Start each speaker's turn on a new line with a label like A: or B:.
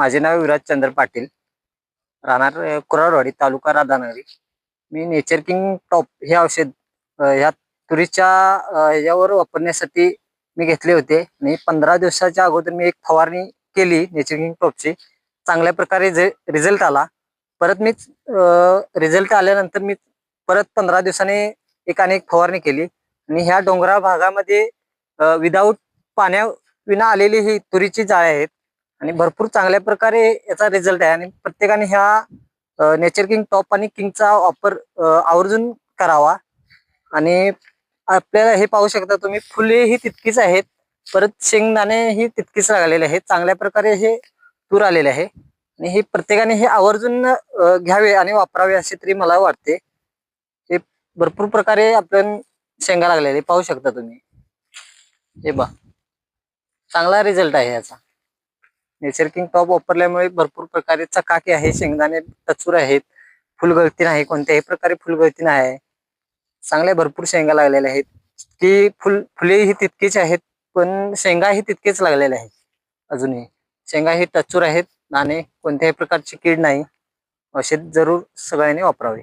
A: माझे नाव विराज चंद्र पाटील, राहणार कुराडवाडी, तालुका राधानगरी. मी nature king top हे औषध ह्या तुरीच्या यावर वापरण्यासाठी मी घेतले होते आणि 15 दिवसाच्या अगोदर मी एक फवारणी केली नेचर किंग टॉपची. चांगल्या प्रकारे रिझल्ट आला. परत मी रिझल्ट आल्यानंतर मी परत 15 दिवसांनी एक आणि एक फवारणी केली आणि ह्या डोंगराळ भागामध्ये विदाऊट पाण्याविना आलेली ही तुरीची जाळे आहेत आणि भरपूर चांगल्या प्रकारे याचा रिझल्ट आहे. आणि प्रत्येकाने ह्या नेचर किंग टॉप आणि किंगचा वापर आवर्जून करावा. आणि आपल्याला हे पाहू शकता तुम्ही, फुले ही तितकीच आहेत, परत शेंगदाणे ही तितकीच लागलेले आहेत. चांगल्या प्रकारे हे तूर आलेले आहे आणि हे प्रत्येकाने हे आवर्जून घ्यावे आणि वापरावे असे तरी मला वाटते. हे भरपूर प्रकारे आपण शेंगा लागलेले पाहू शकता तुम्ही. हे बा, चांगला रिझल्ट आहे याचा. नेचर किंग टॉप वापरल्यामुळे भरपूर प्रकारे चकाकी आहे, शेंगदाणे टचूर आहेत, फुलगळती नाही, कोणत्याही प्रकारे फुलगळती नाही आहे. चांगल्या भरपूर शेंगा लागलेल्या आहेत की फुले ही तितकीच आहेत, पण शेंगा ही तितकेच लागलेल्या आहेत. अजूनही शेंगा ही टचूर आहेत आणि कोणत्याही प्रकारची कीड नाही. औषध जरूर सगळ्यांनी वापरावे.